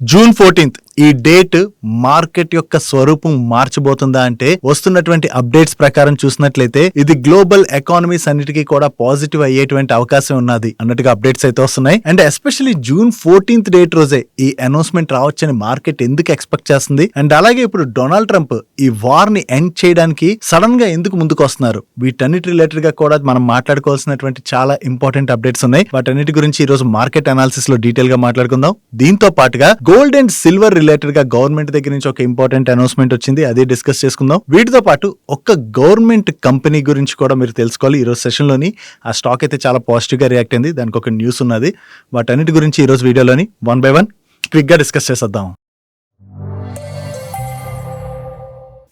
June 14th ఈ date market యొక్క స్వరూపం మార్చబోతుందా అంటే వస్తున్నటువంటి అప్డేట్స్ ప్రకారం చూసినట్లయితే ఇది గ్లోబల్ ఎకానమీస్ అన్నిటికీ కూడా పాజిటివ్ అయ్యేటువంటి అవకాశం ఉన్నది అన్నట్టుగా అప్డేట్స్ అయితే వస్తున్నాయి. And especially June 14th date రోజే ఈ అనౌన్స్మెంట్ రావచ్చని మార్కెట్ ఎందుకు ఎక్స్పెక్ట్ చేస్తుంది అండ్ అలాగే ఇప్పుడు డొనాల్డ్ ట్రంప్ ఈ వార్ ని ఎండ్ చేయడానికి సడన్ గా ఎందుకు ముందుకు వస్తున్నారు, వీటన్నిటి రిలేటెడ్ గా కూడా మనం మాట్లాడుకోవాల్సినటువంటి చాలా ఇంపార్టెంట్ అప్డేట్స్ ఉన్నాయి. వాటన్నిటి గురించి ఈ రోజు మార్కెట్ అనాలిసిస్ లో డీటెయిల్ గా మాట్లాడుకుందాం. దీంతో పాటుగా గోల్డ్ అండ్ సిల్వర్ రిలేటెడ్ గా గవర్నమెంట్ దగ్గర నుంచి ఒక ఇంపార్టెంట్ అనౌన్స్మెంట్ వచ్చింది, అదే డిస్కస్ చేసుకుందాం. వీటితో పాటు ఒక్క గవర్నమెంట్ కంపెనీ గురించి కూడా మీరు తెలుసుకోవాలి. ఈ రోజు సెషన్ లోని ఆ స్టాక్ అయితే చాలా పాజిటివ్ గా రియాక్ట్ అయింది, దానికి ఒక న్యూస్ ఉన్నది. వాటన్నిటి గురించి ఈ రోజు వీడియోలోని 1 by 1 క్విక్ గా డిస్కస్ చేసేద్దాం.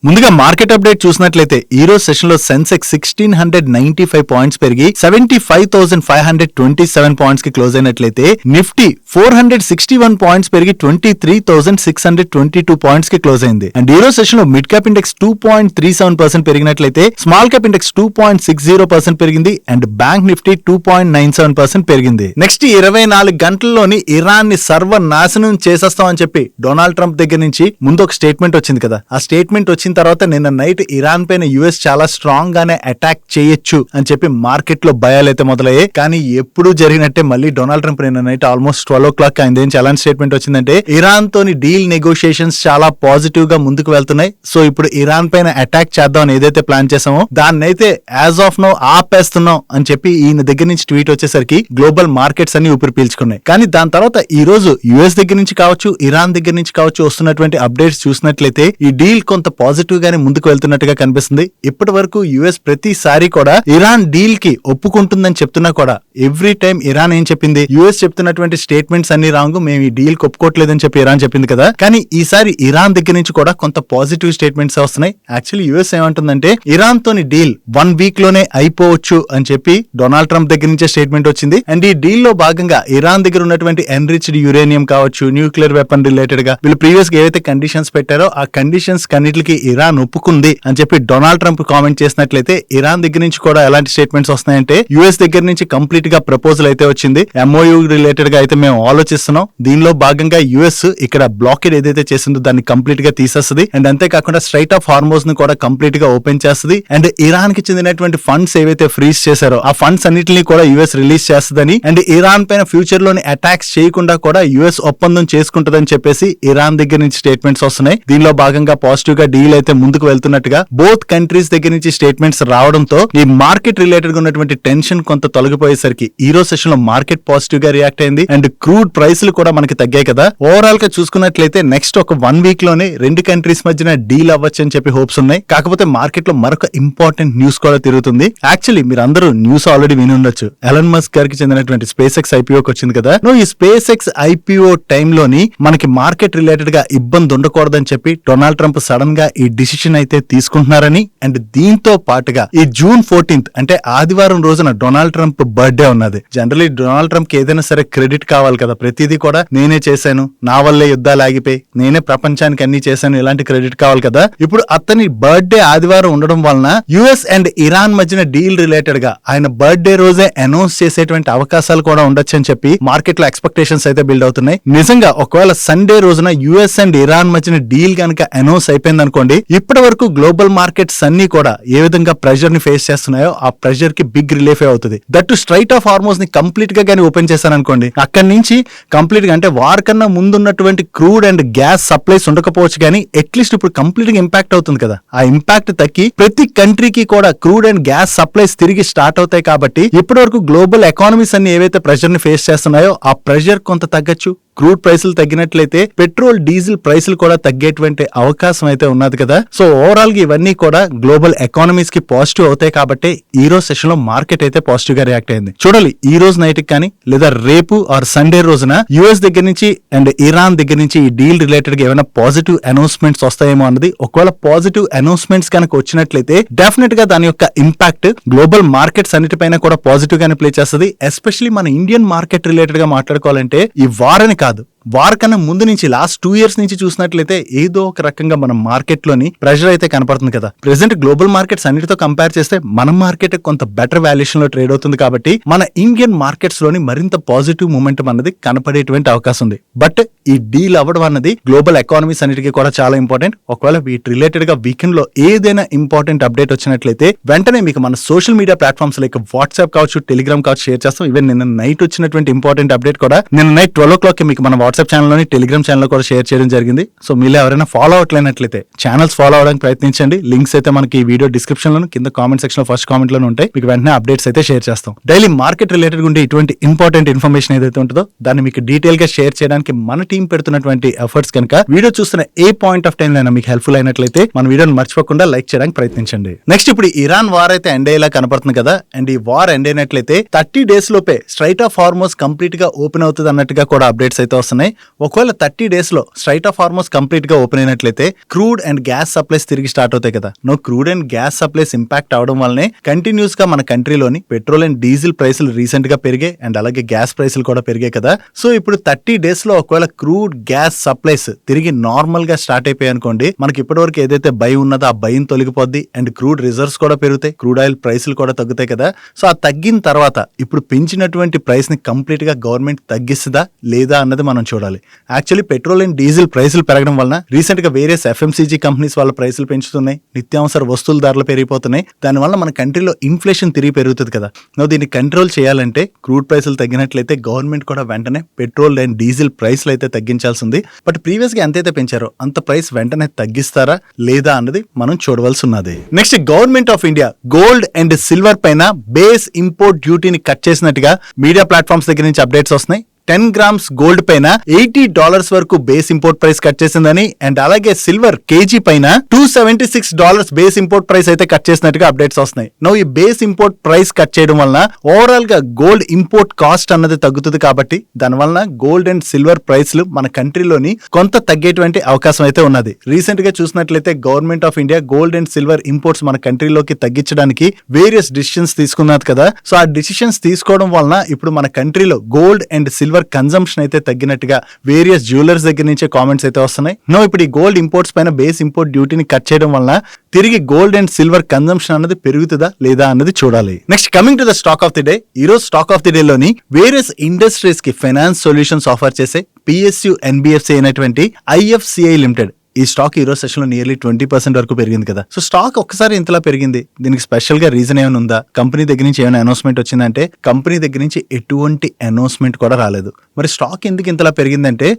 ముందుగా మార్కెట్ అప్డేట్ చూసినట్లయితే ఈ రోజు సెషన్ లో సెన్సెక్స్ 1695 పాయింట్స్ పెరిగి 75,527 పాయింట్స్ కి క్లోజ్ అయినట్లయితే నిఫ్టీ 461 పాయింట్స్ పెరిగి 23,622 పాయింట్స్ కి క్లోజ్ అయింది. అండ్ ఈ రోజు సెషన్ లో మిడ్ క్యాప్ ఇండెక్స్ 2.37% పెరిగినట్లయితే స్మాల్ క్యాప్ ఇండెక్స్ 2.60% పెరిగింది అండ్ బ్యాంక్ నిఫ్టీ 2.97% పెరిగింది. నెక్స్ట్ 24 గంటల్లోని ఇరాన్ ని సర్వనాశనం చేసేస్తామని చెప్పి డొనాల్డ్ ట్రంప్ దగ్గర నుంచి ముందు ఒక స్టేట్మెంట్ వచ్చింది కదా. ఆ స్టేట్మెంట్ వచ్చిన తర్వాత నిన్న నైట్ ఇరాన్ పైన యుఎస్ చాలా స్ట్రాంగ్ గానే అటాక్ చేయొచ్చు అని చెప్పి మార్కెట్ లో భయాలు అయితే మొదలయ్యాయి. కానీ ఎప్పుడు జరిగినట్టే మళ్ళీ డొనాల్డ్ ట్రంప్ నిన్న నైట్ ఆల్మోస్ట్ 12 o'clock అయింది. ఎలాంటి స్టేట్మెంట్ వచ్చిందంటే ఇరాన్ తోని డీల్ నెగోషియేషన్స్ చాలా పాజిటివ్ గా ముందుకు వెళ్తున్నాయి. సో ఇప్పుడు ఇరాన్ పైన అటాక్ చేద్దాం ఏదైతే ప్లాన్ చేసామో దాన్ని అయితే యాజ్ ఆఫ్ నౌ ఆపేస్తున్నాం అని చెప్పి ఈయన దగ్గర నుంచి ట్వీట్ వచ్చేసరికి గ్లోబల్ మార్కెట్స్ అన్ని ఊపిరి పీల్చుకున్నాయి. కానీ దాని తర్వాత ఈ రోజు యుఎస్ దగ్గర నుంచి కావచ్చు, ఇరాన్ దగ్గర నుంచి కావచ్చు వస్తున్నటువంటి అప్డేట్స్ చూసినట్లయితే ఈ డీల్ కొంత పాజిటివ్ గానే ముందుకు వెళ్తున్నట్టుగా కనిపిస్తుంది. ఇప్పటి వరకు యుఎస్ ప్రతిసారి కూడా ఇరాన్ డీల్ కి ఒప్పుకుంటుందని చెప్తున్నా కూడా ఎవ్రీ టైం ఇరాన్ ఏం చెప్పింది, యుఎస్ చెప్తున్నటువంటి స్టేట్మెంట్స్ అన్ని రాంగ్, మేము ఈ డీల్ కి ఒప్పుకోవట్లేదని చెప్పి ఇరాన్ చెప్పింది కదా. కానీ ఈసారి ఇరాన్ దగ్గర నుంచి కూడా కొంత పాజిటివ్ స్టేట్మెంట్స్ వస్తున్నాయి. యాక్చువల్లీ యుఎస్ ఏమంటుందంటే ఇరాన్ తోని డీల్ 1 week లోనే అయిపోవచ్చు అని చెప్పి డొనాల్డ్ ట్రంప్ దగ్గర నుంచే స్టేట్మెంట్ వచ్చింది. అండ్ ఈ డీల్ లో భాగంగా ఇరాన్ దగ్గర ఉన్నటువంటి ఎన్రిచ్డ్ యురేనియం కావచ్చు, న్యూక్లియర్ వెపన్ రిలేటెడ్ గా వీళ్ళు ప్రీవియస్ గా ఏవైతే కండిషన్స్ పెట్టారో ఆ కండిషన్స్ కన్నిటికి ఇరాన్ ఒప్పుకుంది అని చెప్పి డొనాల్డ్ ట్రంప్ కామెంట్ చేసినట్లయితే ఇరాన్ దగ్గర నుంచి కూడా ఎలాంటి స్టేట్మెంట్స్ వస్తున్నాయంటే యుఎస్ దగ్గర నుంచి కంప్లీట్ గా ప్రపోజల్ అయితే వచ్చింది. ఎంఓయూ రిలేటెడ్ గా అయితే మేము ఆలోచిస్తున్నాం. దీనిలో భాగంగా యుఎస్ ఇక్కడ బ్లాకేడ్ ఏదైతే చేసిందో దాన్ని కంప్లీట్ గా తీసేస్తుంది. అండ్ అంతేకాకుండా స్ట్రైట్ ఆఫ్ హార్మోస్ ను కూడా కంప్లీట్ గా ఓపెన్ చేస్తుంది. అండ్ ఇరాన్ కి చెందినటువంటి ఫండ్స్ ఏవైతే ఫ్రీజ్ చేశారో ఆ ఫండ్స్ అన్నిటిని కూడా యుఎస్ రిలీజ్ చేస్తుందని అండ్ ఇరాన్ పైన ఫ్యూచర్ లోని అటాక్స్ చేయకుండా కూడా యుఎస్ ఒప్పందం చేసుకుంటుందని చెప్పేసి ఇరాన్ దగ్గర నుంచి స్టేట్మెంట్స్ వస్తున్నాయి. దీనిలో భాగంగా పాజిటివ్ గా డీల్ అయితే ముందుకు వెళ్తున్నట్టుగా బోత్ కంట్రీస్ దగ్గర నుంచి స్టేట్మెంట్స్ రావడంతో ఈ మార్కెట్ రిలేటెడ్ గా ఉన్నటువంటి టెన్షన్ కొంత తొలగిపోయేసరికి ఈ రోజు సెషన్ లో మార్కెట్ పాజిటివ్ గా రియాక్ట్ అయింది. అండ్ క్రూడ్ ప్రైస్లు కూడా మనకి తగ్గాయి కదా. ఓవరాల్ గా చూసుకున్నట్లయితే నెక్స్ట్ ఒక 1 week లోనే 2 కంట్రీస్ మధ్యన డీల్ అవ్వచ్చు అని చెప్పి హోప్స్ ఉన్నాయి. కాకపోతే మార్కెట్ లో మరొక ఇంపార్టెంట్ న్యూస్ కూడా తిరుగుతుంది. యాక్చువల్లీ మీరు అందరూ న్యూస్ ఆల్రెడీ విని ఉండొచ్చు. ఎలన్ మస్క్ గారికి చెందినటువంటి స్పేస్ ఎక్స్ ఐపీఓకి వచ్చింది కదా. ఈ స్పేస్ ఎక్స్ ఐపీఓ టైంలోని మనకి మార్కెట్ రిలేటెడ్ గా ఇబ్బంది ఉండకూడదని చెప్పి డొనాల్డ్ ట్రంప్ సడన్ గా ఈ డిసిషన్ అయితే తీసుకుంటున్నారని అండ్ దీంతో పాటుగా ఈ జూన్ 14th అంటే ఆదివారం రోజున డొనాల్డ్ ట్రంప్ బర్త్డే ఉన్నది. జనరలీ డొనాల్డ్ ట్రంప్ కి ఏదైనా సరే క్రెడిట్ కావాలి కదా. ప్రతిదీ కూడా నేనే చేశాను, నా వల్లే యుద్ధాలు ఆగిపోయి, నేనే ప్రపంచానికి అన్ని చేశాను, ఇలాంటి క్రెడిట్ కావాలి కదా. ఇప్పుడు అతని బర్త్డే ఆదివారం ఉండడం వలన యుఎస్ అండ్ ఇరాన్ మధ్యన డీల్ రిలేటెడ్ గా ఆయన బర్త్డే రోజే అనౌన్స్ చేసేటువంటి అవకాశాలు కూడా ఉండొచ్చు అని చెప్పి మార్కెట్ లో ఎక్స్పెక్టేషన్స్ అయితే బిల్డ్ అవుతున్నాయి. నిజంగా ఒకవేళ సండే రోజున యుఎస్ అండ్ ఇరాన్ మధ్యన డీల్ కనుక అనౌన్స్ అయిపోయింది అనుకోండి, ఇప్పటి వరకు గ్లోబల్ మార్కెట్స్ అన్ని కూడా ఏ విధంగా ప్రెషర్ ని ఫేస్ చేస్తున్నాయో ఆ ప్రెషర్ కి బిగ్ రిలీఫ్ అవుతుంది. దట్ స్ట్రైట్ ఆఫ్ హార్మోస్ ని కంప్లీట్ గా కానీ ఓపెన్ చేశాను అనుకోండి, అక్కడి నుంచి కంప్లీట్ గా అంటే వార్ కన్నా ముందున్నటువంటి క్రూడ్ అండ్ గ్యాస్ సప్లైస్ ఉండకపోవచ్చు కానీ అట్లీస్ట్ ఇప్పుడు కంప్లీట్ గా ఇంపాక్ట్ అవుతుంది కదా. ఆ ఇంపాక్ట్ తగ్గి ప్రతి కంట్రీకి కూడా క్రూడ్ అండ్ గ్యాస్ సప్లైస్ తిరిగి స్టార్ట్ అవుతాయి. కాబట్టి ఇప్పటి వరకు గ్లోబల్ ఎకానమీస్ అన్ని ఏవైతే ప్రెషర్ ని ఫేస్ చేస్తున్నాయో ఆ ప్రెషర్ కొంత తగ్గచ్చు. క్రూడ్ ప్రైసులు తగ్గినట్లయితే పెట్రోల్ డీజిల్ ప్రైసులు కూడా తగ్గేటువంటి అవకాశం అయితే ఉన్నది కదా. సో ఓవరాల్ గా ఇవన్నీ కూడా గ్లోబల్ ఎకానమీస్ కి పాజిటివ్ అవుతాయి. కాబట్టి ఈ రోజు సెషన్ లో మార్కెట్ అయితే పాజిటివ్ గా రియాక్ట్ అయింది. చూడాలి ఈ రోజు నైట్ కానీ లేదా రేపు ఆర్ సండే రోజున యుఎస్ దగ్గర నుంచి అండ్ ఇరాన్ దగ్గర నుంచి ఈ డీల్ రిలేటెడ్ గా ఏమైనా పాజిటివ్ అనౌన్స్మెంట్స్ వస్తాయేమో అన్నది. ఒకవేళ పాజిటివ్ అనౌన్స్మెంట్స్ కనుక వచ్చినట్లయితే డెఫినెట్ గా దాని యొక్క ఇంపాక్ట్ గ్లోబల్ మార్కెట్స్ అన్నిటిపైన కూడా పాజిటివ్ గానే ప్లే చేస్తుంది. ఎస్పెషల్లీ మన ఇండియన్ మార్కెట్ రిలేటెడ్ గా మాట్లాడుకోవాలంటే ఈ వార్ అని కాదు, వార్ కన్నా ముందు నుంచి లాస్ట్ 2 years నుంచి చూసినట్లయితే ఏదో ఒక రకంగా మన మార్కెట్ లోని ప్రెషర్ అయితే కనపడుతుంది కదా. ప్రెసెంట్ గ్లోబల్ మార్కెట్స్ అన్నిటితో కంపేర్ చేస్తే మన మార్కెట్ కొంత బెటర్ వాల్యుయేషన్ లో ట్రేడ్ అవుతుంది కాబట్టి మన ఇండియన్ మార్కెట్స్ లోని మరింత పాజిటివ్ మూమెంటం అన్నది కనపడేటువంటి అవకాశం ఉంది. బట్ ఈ డీల్ అవ్వడం అన్నది గ్లోబల్ ఎకానమీస్ అన్నిటికీ కూడా చాలా ఇంపార్టెంట్. ఒకవేళ వీటి రిలేటెడ్ గా వీకెండ్ లో ఏదైనా ఇంపార్టెంట్ అప్డేట్ వచ్చినట్లయితే వెంటనే మీకు మన social media platforms like WhatsApp కావచ్చు, టెలిగ్రామ్ కావచ్చు షేర్ చేస్తాం. ఈవెన్ నిన్న నైట్ వచ్చినటువంటి ఇంపార్టెంట్ అప్డేట్ కూడా నిన్న నైట్ 12 o'clock మీకు మన వాట్సాప్ ఛానల్లోని టెలిగ్రామ్ ఛానల్ కూడా షేర్ చేయడం జరిగింది. సో మీరు ఎవరైనా ఫాలో అవట్లేనట్లయితే ఛానల్స్ ఫాలో అవడానికి ప్రయత్నించండి. లింక్స్ అయితే మనకి వీడియో డిస్క్రిప్షన్ లోను కింద కామెంట్ సెక్షన్ లో ఫస్ట్ కామెంట్ లోనే ఉంటాయి. మీకు వెంటనే అప్డేట్స్ అయితే షేర్ చేస్తాం. డైలీ మార్కెట్ రిలేటెడ్ ఉండే ఇటువంటి ఇంపార్టెంట్ ఇన్ఫర్మేషన్ ఏదైతే ఉంటుందో దాన్ని మీకు డీటెయిల్ గా షేర్ చేయడానికి మన టీం పెడుతున్నటువంటి ఎఫర్ట్స్ కనుక వీడియో చూస్తున్న ఏ పాయింట్ ఆఫ్ టైం అయినా మీకు హెల్ప్ఫుల్ అయినట్లయితే మన వీడియోని మర్చిపోకుండా లైక్ చేయడానికి ప్రయత్నించండి. నెక్స్ట్ ఇప్పుడు ఇరాన్ వార్ అయితే ఎండ్ అయ్యేలా కనపడుతుంది కదా. అండ్ ఈ వార్ ఎండ్ అయినట్లయితే 30 days లోపే స్ట్రైట్ ఆఫ్ హార్మోస్ కంప్లీట్ గా ఓపెన్ అవుతుంది అన్నట్టుగా కూడా అప్డేట్స్ అయితే వస్తున్నాయి. ఒకవేళ 30 days లో స్ట్రైట్ ఆఫ్ హార్మోస్ కంప్లీట్ గా ఓపెన్ అయినట్లయితే క్రూడ్ అండ్ గ్యాస్ సప్లైస్ తిరిగి స్టార్ట్ అవుతాయి కదా. Crude and gas supplies impact అవడం వల్లనే కంటిన్యూస్ గా మన కంట్రీలోని పెట్రోల్ అండ్ డీజిల్ ప్రైసులు రీసెంట్ గా పెరిగాయి అండ్ అలాగే గ్యాస్ ప్రైసులు కూడా పెరిగాయి కదా. సో ఇప్పుడు 30 days లో ఒకవేళ క్రూడ్ గ్యాస్ సప్లైస్ తిరిగి నార్మల్ గా స్టార్ట్ అయిపోయాయి అనుకోండి, మనకి ఇప్పటివరకు ఏదైతే భయం ఉన్నదో ఆ భయం తొలగిపోద్ది అండ్ క్రూడ్ రిజర్వ్స్ కూడా పెరుగుతాయి, క్రూడ్ ఆయిల్ ప్రైసులు కూడా తగ్గుతాయి కదా. సో ఆ తగ్గిన తర్వాత ఇప్పుడు పెంచినటువంటి ప్రైస్ ని కంప్లీట్ గా గవర్నమెంట్ తగ్గిస్తుందా లేదా అన్నది మనం చూడాలి. యాక్చువల్లీ పెట్రోల్ అండ్ డీజిల్ ప్రైసులు పెరగడం వలన రీసెంట్ గా వేరియస్ FMCG కంపెనీస్ వాళ్ళ ప్రైసులు పెంచుతున్నాయి, నిత్యావసర వస్తువుల ధరలు పెరిగిపోతున్నాయి. దానివల్ల మన కంట్రీలో ఇన్ఫ్లేషన్ తిరిగి పెరుగుతుంది కదా. దీన్ని కంట్రోల్ చేయాలంటే క్రూడ్ ప్రైసులు తగ్గినట్లయితే గవర్నమెంట్ కూడా వెంటనే పెట్రోల్ అండ్ డీజిల్ ప్రైస్లు అయితే తగ్గించాల్సింది. బట్ ప్రీవియస్ గా ఎంతైతే పెంచారో అంత ప్రైస్ వెంటనే తగ్గిస్తారా లేదా అన్నది మనం చూడవలసి ఉన్నది. Next government of India gold and silver పైన బేస్ ఇంపోర్ట్ డ్యూటీని కట్ చేసినట్టుగా మీడియా ప్లాట్ఫామ్స్ దగ్గర నుంచి అప్డేట్స్ వస్తున్నాయి. 10 grams గోల్డ్ పైన $80 వరకు బేస్ ఇంపోర్ట్ ప్రైస్ కట్ చేసిందని అండ్ అలాగే సిల్వర్ కేజీ పైన $276 బేస్ ఇంపోర్ట్ ప్రైస్ అయితే కట్ చేసినట్టుగా అప్డేట్స్ వస్తున్నాయి. ఈ బేస్ ఇంపోర్ట్ ప్రైస్ కట్ చేయడం వలన ఓవరాల్ గా గోల్డ్ ఇంపోర్ట్ కాస్ట్ అన్నది తగ్గుతుంది కాబట్టి దానివల్ల గోల్డ్ అండ్ సిల్వర్ ప్రైస్లు మన కంట్రీలోని కొంత తగ్గేటువంటి అవకాశం అయితే ఉన్నది. రీసెంట్ గా చూసినట్లయితే government of India gold and silver imports మన కంట్రీలోకి తగ్గించడానికి వేరియస్ డిసిషన్స్ తీసుకున్నది కదా. సో ఆ డిసిషన్స్ తీసుకోవడం వలన ఇప్పుడు మన కంట్రీలో గోల్డ్ అండ్ సిల్వర్ కన్జంప్షన్ అయితే తగ్గినట్టుగా వేరియస్ జ్యువెలర్స్ దగ్గర నుంచే కామెంట్స్ అయితే వస్తున్నాయి. ఇప్పుడు ఈ గోల్డ్ ఇంపోర్ట్స్ పైన బేస్ ఇంపోర్ట్ డ్యూటీని కట్ చేయడం వలన తిరిగి గోల్డ్ అండ్ సిల్వర్ కన్జంప్షన్ అన్నది పెరుగుతుందా లేదా అన్నది చూడాలి. Next coming to the stock of the day. ఈ రోజు స్టాక్ ఆఫ్ ది డే లోని వేరియస్ ఇండస్ట్రీస్ కి ఫైనాన్స్ సొల్యూషన్స్ ఆఫర్ చేసే PSU NBFC అయినటువంటి IFCI లిమిటెడ్ ఈ స్టాక్ ఈ రోజు సెషన్ లో నియర్లీ 20% వరకు పెరిగింది కదా. సో స్టాక్ ఒక్కసారి ఇంతలా పెరిగింది, దీనికి స్పెషల్ గా రీజన్ ఏమైనా ఉందా? కంపెనీ దగ్గర నుంచి ఏమైనా అనౌన్స్మెంట్ వచ్చిందంటే కంపెనీ దగ్గర నుంచి ఎటువంటి అనౌన్స్మెంట్ కూడా రాలేదు. మరి స్టాక్ ఎందుకు ఇంతలా పెరిగిందంటే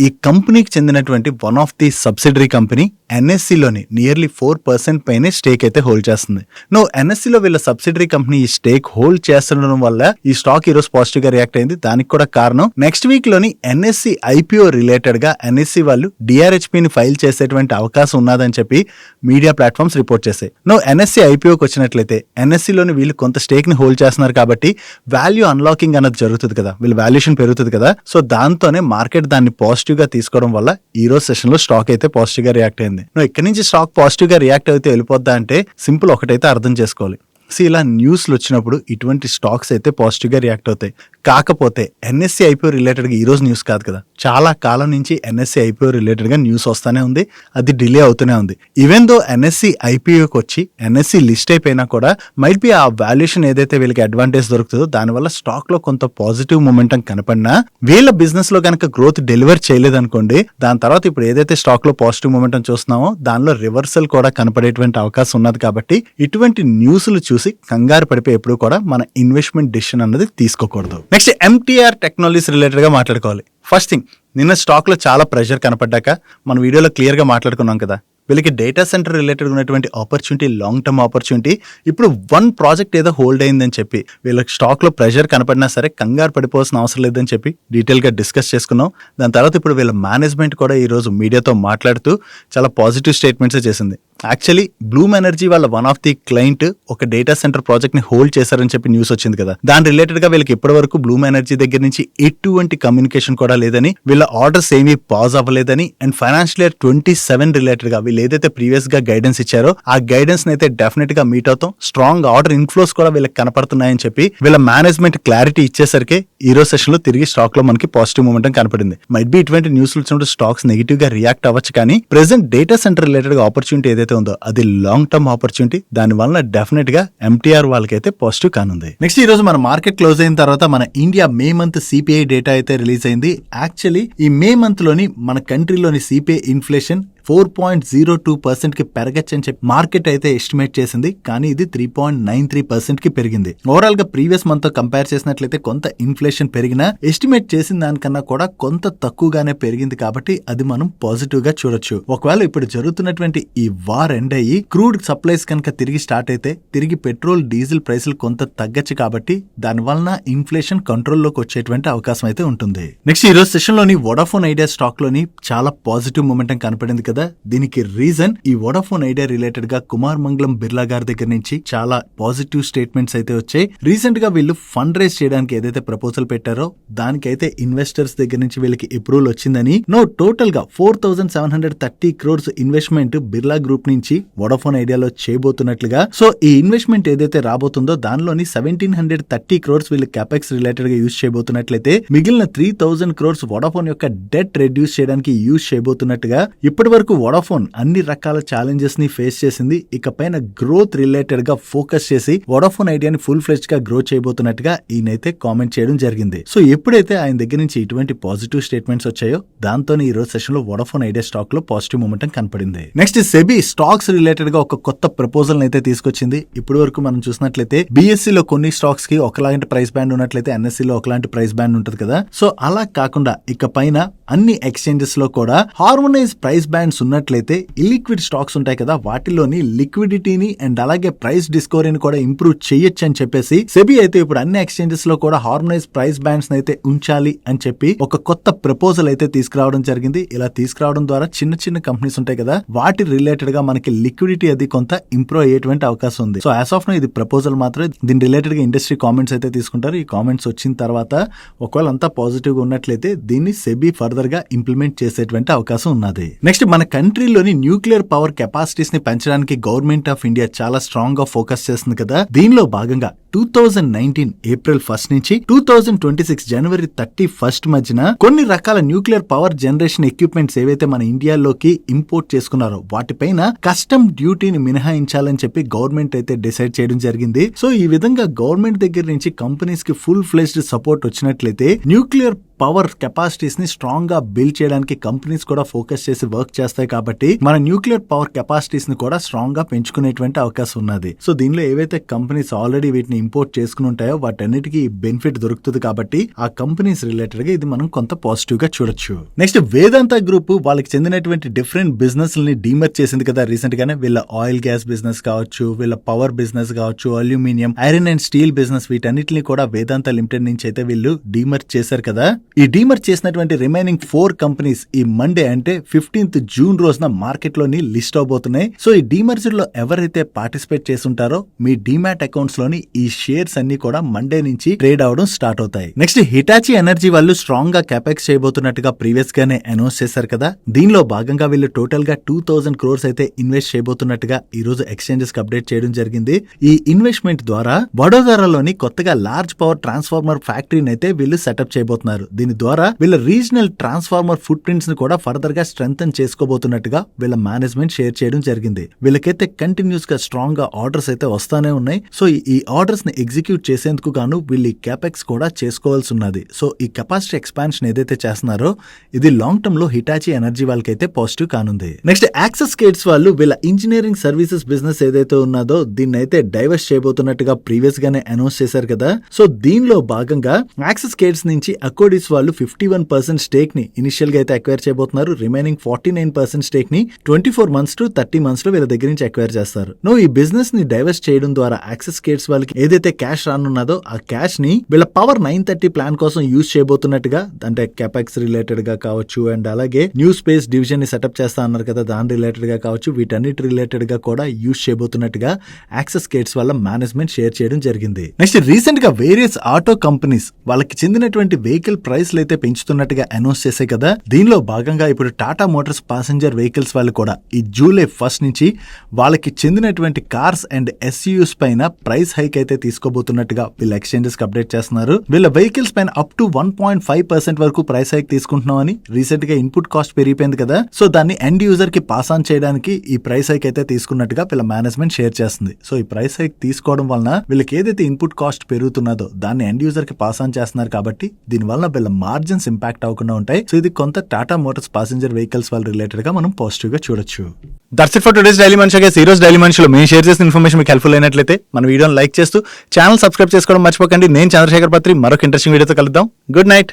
ఈ కంపెనీకి చెందినటువంటి one of the subsidiary company NSE లోని నియర్లీ 4% పైనే స్టేక్ అయితే హోల్డ్ చేస్తుంది. NSE లో వీళ్ళ సబ్సిడరీ కంపెనీ ఈ స్టేక్ హోల్డ్ చేస్తుండడం వల్ల ఈ స్టాక్ ఈ రోజు పాజిటివ్ గా రియాక్ట్ అయింది. దానికి కూడా కారణం నెక్స్ట్ వీక్ లోని NSE IPO రిలేటెడ్ గా NSE వాళ్ళు DRHP ని ఫైల్ చేసేటువంటి అవకాశం ఉన్నదని చెప్పి మీడియా ప్లాట్ఫామ్స్ రిపోర్ట్ చేశాయి. NSE IPOకి వచ్చినట్లయితే NSE లోని వీళ్ళు కొంత స్టేక్ ని హోల్డ్ చేస్తున్నారు కాబట్టి వాల్యూ అన్లాకింగ్ అన్నది జరుగుతుంది కదా, వీళ్ళ వాల్యుయేషన్ పెరుగుతుంది కదా. సో దాంతోనే మార్కెట్ దాన్ని పాజిటివ్ గా తీసుకోవడం వల్ల ఈ రోజు సెషన్ లో స్టాక్ అయితే పాజిటివ్ గా రియాక్ట్ అయింది. ఇక్కడి నుంచి స్టాక్ పాజిటివ్ గా రియాక్ట్ అయితే వెళ్ళిపోద్దా అంటే సింపుల్ ఒకటైతే అర్థం చేసుకోవాలి. ఇలా న్యూస్లు వచ్చినప్పుడు ఇటువంటి స్టాక్స్ అయితే పాజిటివ్ గా రియాక్ట్ అవుతాయి. కాకపోతే NSE IPO రిలేటెడ్ గా ఈ రోజు న్యూస్ కాదు కదా, చాలా కాలం నుంచి NSE IPO రిలేటెడ్ గా న్యూస్ వస్తానే ఉంది, అది డిలే అవుతూనే ఉంది. ఈవెన్ దో NSE IPOకి వచ్చి NSE లిస్ట్ అయిపోయినా కూడా మైట్ బి ఆ వాల్యుయేషన్ ఏదైతే వీళ్ళకి అడ్వాంటేజ్ దొరుకుతుందో దానివల్ల స్టాక్ లో కొంత పాజిటివ్ మూమెంటం కనపడినా వీళ్ళ బిజినెస్ లో కనుక గ్రోత్ డెలివర్ చేయలేదనుకోండి, దాని తర్వాత ఇప్పుడు ఏదైతే స్టాక్ లో పాజిటివ్ మూమెంటం చూస్తున్నామో దానిలో రివర్సల్ కూడా కనపడేటువంటి అవకాశం ఉన్నది. కాబట్టి ఇటువంటి న్యూస్లు చూసి కంగారు పడిపోయి ఎప్పుడు కూడా మన ఇన్వెస్ట్మెంట్ డిసిషన్ అన్నది తీసుకోకూడదు. నెక్స్ట్ MTR టెక్నాలజీస్ రిలేటెడ్ గా మాట్లాడుకోవాలి. ఫస్ట్ థింగ్, నిన్న స్టాక్ లో చాలా ప్రెషర్ కనపడ్డాక మన వీడియోలో క్లియర్ గా మాట్లాడుకున్నాం కదా, వీళ్ళకి డేటా సెంటర్ రిలేటెడ్ ఉన్నటువంటి ఆపర్చునిటీ లాంగ్ టర్మ్ ఆపర్చునిటీ ఇప్పుడు వన్ ప్రాజెక్ట్ ఏదో హోల్డ్ అయిందని చెప్పి వీళ్ళకి స్టాక్ లో ప్రెషర్ కనపడినా సరే కంగారు పడిపోవాల్సిన అవసరం లేదని చెప్పి డీటెయిల్ గా డిస్కస్ చేసుకున్నాం. దాని తర్వాత ఇప్పుడు వీళ్ళ మేనేజ్మెంట్ కూడా ఈ రోజు మీడియాతో మాట్లాడుతూ చాలా పాజిటివ్ స్టేట్మెంట్స్ చేసింది. యాక్చువల్లీ బ్లూమ్ ఎనర్జీ వాళ్ళ వన్ ఆఫ్ ది క్లయింట్ ఒక డేటా సెంటర్ ప్రాజెక్ట్ ని హోల్డ్ చేశారని చెప్పి న్యూస్ వచ్చింది కదా. దాని రిలేటెడ్ గా వీళ్ళకి ఇప్పటి వరకు బ్లూమ్ ఎనర్జీ దగ్గర నుంచి ఎటువంటి కమ్యూనికేషన్ కూడా లేదని, వీళ్ళ ఆర్డర్స్ ఏమీ పాజ్ అవ్వలేదని, అండ్ ఫైనాన్షియల్ ఇయర్ 27 రిలేటెడ్ గా వీళ్ళు ఏదైతే ప్రీవియస్ గా గైడెన్స్ ఇచ్చారో ఆ గైడెన్స్ అయితే డెఫినెట్ గా మీట్ అవుతాం. స్ట్రాంగ్ ఆర్డర్ ఇన్ఫ్లోస్ కూడా వీళ్ళకి కనపడుతున్నాయని చెప్పి వీళ్ళ మేనేజ్మెంట్ క్లారిటీ ఇచ్చేసరికి ఈ రోజు సెషన్ లో తిరిగి స్టాక్ లో మనకి పాజిటివ్ మూమెంట్ కనపడింది. మైట్ బి ఇటువంటి న్యూస్ వచ్చినప్పుడు స్టాక్స్ నెగిటివ్ గా రియాక్ట్ అవ్వచ్చు, కానీ ప్రెసెంట్ డేటా సెంటర్ రిలేటెడ్ గా ఆపర్చునిటీ ఏదైతే ఉందో అది లాంగ్ టర్మ్ ఆపర్చునిటీ. దాని వల్ల డెఫినెట్ గా ఎంటీఆర్ వాళ్ళకైతే పాజిటివ్ కానుంది. నెక్స్ట్ ఈ రోజు మన మార్కెట్ క్లోజ్ అయిన తర్వాత మన India May month CPI data అయితే రిలీజ్ అయింది. యాక్చువల్లీ ఈ మే మంత్ లోని మన కంట్రీలోని సిపిఐ ఇన్ఫ్లేషన్ 4.02% కి పెరగచ్చని చెప్పి మార్కెట్ అయితే ఎస్టిమేట్ చేసింది, కానీ ఇది 3.93% కి పెరిగింది. ఓవరాల్ గా ప్రీవియస్ మంత్ తో కంపేర్ చేసినట్లయితే కొంత ఇన్ఫ్లేషన్ పెరిగినా ఎస్టిమేట్ చేసిన దానికన్నా కూడా కొంత తక్కువగానే పెరిగింది, కాబట్టి అది మనం పాజిటివ్ గా చూడొచ్చు. ఒకవేళ ఇప్పుడు జరుగుతున్నటువంటి ఈ వార్ ఎండ్ అయ్యి క్రూడ్ సప్లైస్ కనుక తిరిగి స్టార్ట్ అయితే తిరిగి పెట్రోల్ డీజిల్ ప్రైసులు కొంత తగ్గచ్చు, కాబట్టి దాని వలన ఇన్ఫ్లేషన్ కంట్రోల్ లోకి వచ్చేటువంటి అవకాశం అయితే ఉంటుంది. నెక్స్ట్ ఈ రోజు సెషన్ లోని వోడాఫోన్ ఐడియా స్టాక్ లోని చాలా పాజిటివ్ మూమెంటం కనపడింది కదా. దీనికి రీజన్ ఈ వోడాఫోన్ ఐడియా రిలేటెడ్ గా కుమార్ మంగళం బిర్లా గారి దగ్గర నుంచి చాలా పాజిటివ్ స్టేట్మెంట్స్ అయితే వచ్చాయి. రీసెంట్ గా వీళ్ళు ఫండ్ రైజ్ చేయడానికి ఏదైతే ప్రపోజల్ పెట్టారో దానికైతే ఇన్వెస్టర్స్ దగ్గర నుంచి వీళ్ళకి అప్రూవల్ వచ్చిందని, టోటల్ గా 4,730 crores ఇన్వెస్ట్మెంట్ బిర్లా గ్రూప్ నుంచి వోడాఫోన్ ఐడియాలో చేయబోతున్నట్లుగా. సో ఈ ఇన్వెస్ట్మెంట్ ఏదైతే రాబోతుందో దానిలోని 1,730 crores వీళ్ళు క్యాపెక్స్ రిలేటెడ్ గా యూజ్ చేయబోతున్నట్లయితే మిగిలిన 3,000 crores వోడాఫోన్ యొక్క డెట్ రెడ్యూస్ చేయడానికి యూజ్ చేయబోతున్నట్టుగా. ఇప్పటి వరకు వోడాఫోన్ అన్ని రకాల ఛాలెంజెస్ ని ఫేస్ చేసింది. ఇకపైన గ్రోత్ రిలేటెడ్ గా ఫోకస్ చేసి వోడాఫోన్ ఐడియాని ఫుల్ ఫ్లెడ్జ్ గా గ్రో చేయబోతున్నట్టుగా ఈయనైతే కామెంట్ చేయడం జరిగింది. సో ఎప్పుడైతే ఆయన దగ్గర నుంచి ఇటువంటి పాజిటివ్ స్టేట్మెంట్స్ వచ్చాయో దాంతో ఈ రోజు సెషన్ లో వోడాఫోన్ ఐడియా స్టాక్ లో పాజిటివ్ మూమెంటం కనపడింది. నెక్స్ట్ సెబీ స్టాక్స్ రిలేటెడ్ గా ఒక కొత్త ప్రపోజల్ అయితే తీసుకొచ్చింది. ఇప్పటి వరకు మనం చూసినట్లయితే బిఎస్సీ లో కొన్ని స్టాక్స్ కి ఒకలాంటి ప్రైస్ బ్యాండ్ ఉన్నట్లయితే ఎన్ఎస్సీ లో ఒకలాంటి ప్రైస్ బ్యాండ్ ఉంటుంది కదా. సో అలా కాకుండా ఇకపైన అన్ని ఎక్స్చేంజెస్ లో కూడా హార్మోనైజ్ ప్రైస్ బ్యాండ్స్ ఉన్నట్లయితే ఇలిక్విడ్ స్టాక్స్ ఉంటాయి కదా, వాటిలోని లిక్విడిటీని అండ్ అలాగే ప్రైస్ డిస్కవరీని కూడా ఇంప్రూవ్ చేయొచ్చు అని చెప్పేసి సెబీ అయితే ఇప్పుడు అన్ని ఎక్స్చేంజెస్ లో కూడా హార్మోనైజ్ ప్రైస్ బ్యాండ్స్ అయితే ఉంచాలి అని చెప్పి ఒక కొత్త ప్రపోజల్ అయితే తీసుకురావడం జరిగింది. ఇలా తీసుకురావడం ద్వారా చిన్న చిన్న కంపెనీస్ ఉంటాయి కదా వాటి రిలేటెడ్ గా మనకి లిక్విడిటీ అది కొంత ఇంప్రూవ్ అయ్యేటువంటి అవకాశం ఉంది. సో యాజ్ ఆఫ్ నో ఇది ప్రపోజల్ మాత్రమే. దీని రిలేటెడ్ గా ఇండస్ట్రీ కామెంట్స్ అయితే తీసుకుంటారు. ఈ కామెంట్స్ వచ్చిన తర్వాత ఒకవేళ అంతా పాజిటివ్ గా ఉన్నట్లయితే దీన్ని సెబీ ఫర్దర్ గా ఇంప్లిమెంట్ చేసేటువంటి అవకాశం ఉన్నది. నెక్స్ట్ మన కంట్రీలోని న్యూక్లియర్ పవర్ కెపాసిటీస్ ని పెంచడానికి గవర్నమెంట్ ఆఫ్ ఇండియా చాలా స్ట్రాంగ్ గా ఫోకస్ చేస్తుంది కదా. దీనిలో భాగంగా 2019 ఏప్రిల్ 1 నుంచి 2026 జనవరి 31 మధ్యన కొన్ని రకాల న్యూక్లియర్ పవర్ జనరేషన్ ఎక్విప్మెంట్స్ ఏవైతే మన ఇండియాలోకి ఇంపోర్ట్ చేసుకున్నారో వాటిపైన కస్టమ్ డ్యూటీని మినహాయించాలని చెప్పి గవర్నమెంట్ అయితే డిసైడ్ చేయడం జరిగింది. సో ఈ విధంగా గవర్నమెంట్ దగ్గర నుంచి కంపెనీస్ కి ఫుల్ ఫ్లెజ్డ్ సపోర్ట్ వచ్చినట్లయితే న్యూక్లియర్ పవర్ కెపాసిటీస్ ని స్ట్రాంగ్ గా బిల్డ్ చేయడానికి కంపెనీస్ కూడా ఫోకస్ చేసి వర్క్ చేస్తాయి, కాబట్టి మన న్యూక్లియర్ పవర్ కెపాసిటీస్ ని కూడా స్ట్రాంగ్ గా పెంచుకునేటువంటి అవకాశం ఉన్నది. సో దీనిలో ఏవైతే కంపెనీస్ ఆల్రెడీ వీటిని ఇంపోర్ట్ చేసుకుని ఉంటాయో వాటన్నిటికీ బెనిఫిట్ దొరుకుతుంది, కాబట్టి ఆ కంపెనీస్ రిలేటెడ్ గా ఇది మనం కొంత పాజిటివ్ గా చూడొచ్చు. నెక్స్ట్ వేదాంత గ్రూప్ వాళ్ళకి చెందినటువంటి డిఫరెంట్ బిజినెస్ ని డీమర్జ్ చేసింది కదా రీసెంట్ గానే. వీళ్ళ ఆయిల్ గ్యాస్ బిజినెస్ కావచ్చు, వీళ్ళ పవర్ బిజినెస్ కావచ్చు, aluminium, iron and steel business, వీటన్నిటిని కూడా వేదాంత లిమిటెడ్ నుంచి అయితే వీళ్ళు డీమర్జ్ చేశారు కదా. ఈ డీమర్జ్ చేసినటువంటి రిమైనింగ్ 4 కంపెనీస్ ఈ మండే అంటే 15th జూన్ రోజున మార్కెట్ లోని లిస్ట్ అవబోతున్నాయి. సో ఈ డీమర్జర్ లో ఎవరైతే పార్టిసిపేట్ చేస్తుంటారో మీ డీమ్యాట్ అకౌంట్స్ లోని ఈ షేర్స్ అన్ని కూడా మండే నుంచి ట్రేడ్ అవడం స్టార్ట్ అవుతాయి. నెక్స్ట్ హిటాచి ఎనర్జీ వాళ్ళు స్ట్రాంగ్ గా క్యాపెక్స్ చేయబోతున్నట్టుగా ప్రీవియస్ గానే అనౌన్స్ చేశారు కదా. దీనిలో భాగంగా వీళ్ళు టోటల్ గా 2,000 crores అయితే ఇన్వెస్ట్ చేయబోతున్నట్టుగా ఈ రోజు ఎక్స్చేంజెస్ కి అప్డేట్ చేయడం జరిగింది. ఈ ఇన్వెస్ట్మెంట్ ద్వారా వడోదరాలోని కొత్తగా లార్జ్ పవర్ ట్రాన్స్ఫార్మర్ ఫ్యాక్టరీని అయితే వీళ్ళు సెటప్ చేయబోతున్నారు. దీని ద్వారా వీళ్ళ రీజనల్ ట్రాన్స్ఫార్మర్ ఫుట్ ప్రింట్స్ ని కూడా ఫర్దర్ గా స్ట్రెంథెన్ చేసుకోబోతున్నట్టుగా వీళ్ళ మేనేజ్మెంట్ షేర్ చేయడం జరిగింది. వీళ్ళకైతే కంటిన్యూస్ గా స్ట్రాంగ్ గా ఆర్డర్స్ అయితే వస్తానే ఉన్నాయి. సో ఈ ఆర్డర్స్ ని ఎగ్జిక్యూట్ చేసేందుకు గాను వీళ్ళు ఈ క్యాపెక్స్ కూడా చేసుకోవాల్సి ఉన్నది. సో ఈ కెపాసిటీ ఎక్స్పాన్షన్ ఏదైతే చేస్తున్నారో ఇది లాంగ్ టర్మ్ లో హిటాచి ఎనర్జీ వాళ్ళకైతే పాజిటివ్ కానుంది. నెక్స్ట్ యాక్సెస్ కేట్స్ వాళ్ళు వీళ్ళ ఇంజనీరింగ్ సర్వీసెస్ బిజినెస్ ఏదైతే ఉన్నదో దీన్ని అయితే డైవర్స్ చేయబోతున్నట్టుగా ప్రీవియస్ గానే అనౌన్స్ చేశారు కదా. సో దీనిలో భాగంగా యాక్సెస్ కేట్స్ నుంచి అకోడిస్ వాళ్ళు 51% స్టేక్ ని ఇనిషియల్ గా అయితే అక్వైర్ చేయబోతున్నారు. రిమైనింగ్ 49% స్టేక్ ని 24 months to 30 months లో వీళ్ళ దగ్గర నుంచి అక్వైర్ చేస్తారు. నువ్వు ఈ బిజినెస్ ని డైవర్స్ చేయడం ద్వారా యాక్సెస్ కేట్స్ వాళ్ళకి ఏదైతే క్యాష్ రానున్నదో ఆ క్యాష్ ని వీళ్ళ పవర్ 930 ప్లాన్ కోసం యూజ్ చేయబోతున్నట్టుగా, అంటే కెపాక్స్ రిలేటెడ్ గా కావచ్చు అండ్ అలాగే న్యూ స్పేస్ డివిజన్ ని సెటప్ చేస్తా అన్నారు కదా, దాని రిలేటెడ్ గా కావచ్చు, వీటన్నిటి రిలేటెడ్ గా కూడా యూజ్ చేయబోతున్నట్టుగా యాక్సెస్ కేట్స్ వాళ్ళ మేనేజ్మెంట్ షేర్ చేయడం జరిగింది. నెక్స్ట్ రీసెంట్ గా వేరియస్ ఆటో కంపెనీస్ వాళ్ళకి చెందినటువంటి వెహికల్ ప్రైస్లు అయితే పెంచుతున్నట్టుగా అనౌన్స్ చేశాయి కదా. దీనిలో భాగంగా ఇప్పుడు టాటా మోటార్స్ ప్యాసింజర్ వెహికల్స్ వాళ్ళు కూడా ఈ జూలై 1st నుంచి వాళ్ళకి చెందినటువంటి కార్స్ అండ్ ఎస్యూస్ పైన ప్రైస్ హైక్ అయితే తీసుకోబోతున్నట్టుగా వీళ్ళ ఎక్స్చేంజెస్ కి అప్డేట్ చేస్తున్నారు. వీళ్ళ వెహికల్స్ పైన అప్ టు 1.5% వరకు ప్రైస్ హైక్ తీసుకుంటున్నామని, రీసెంట్ గా ఇన్పుట్ కాస్ట్ పెరిగిపోయింది కదా, సో దాన్ని ఎండ్ యూజర్ కి పాస్ ఆన్ చేయడానికి ఈ ప్రైస్ హైక్ అయితే తీసుకున్నట్టుగా వీళ్ళ మేనేజ్మెంట్ షేర్ చేస్తుంది. సో ఈ ప్రైస్ హైక్ తీసుకోవడం వలన వీళ్ళకి ఏదైతే ఇన్పుట్ కాస్ట్ పెరుగుతున్నదో దాన్ని ఎండ్ యూజర్ కి పాస్ ఆన్ చేస్తున్నారు కాబట్టి దీని వలన వీళ్ళ మార్జిన్స్ ఇంపాక్ట్ అవ్వకుండా ఉంటాయి. సో ఇది కొంత టాటా మోటార్స్ ప్యాసింజర్ వెహికల్స్ వాళ్ళ రిలేటెడ్ గా మనం పాజిటివ్ గా చూడొచ్చు. That's it for today's daily మనిషి. ఈ రోజు డైలీ మనిషిలో మేము షేర్ చేసిన ఇన్ఫర్మేషన్ మీకు హెల్ప్ఫుల్ అయినట్లయితే మన వీడియోని లైక్ చేస్తూ ఛానల్ సబ్స్క్రైబ్ చేసుకోవడం మర్చిపోకండి. నేను చంద్రశేఖర్ పత్రి మరొక ఇంట్రెస్టింగ్ వీడియోతో కలుద్దాం. Good night.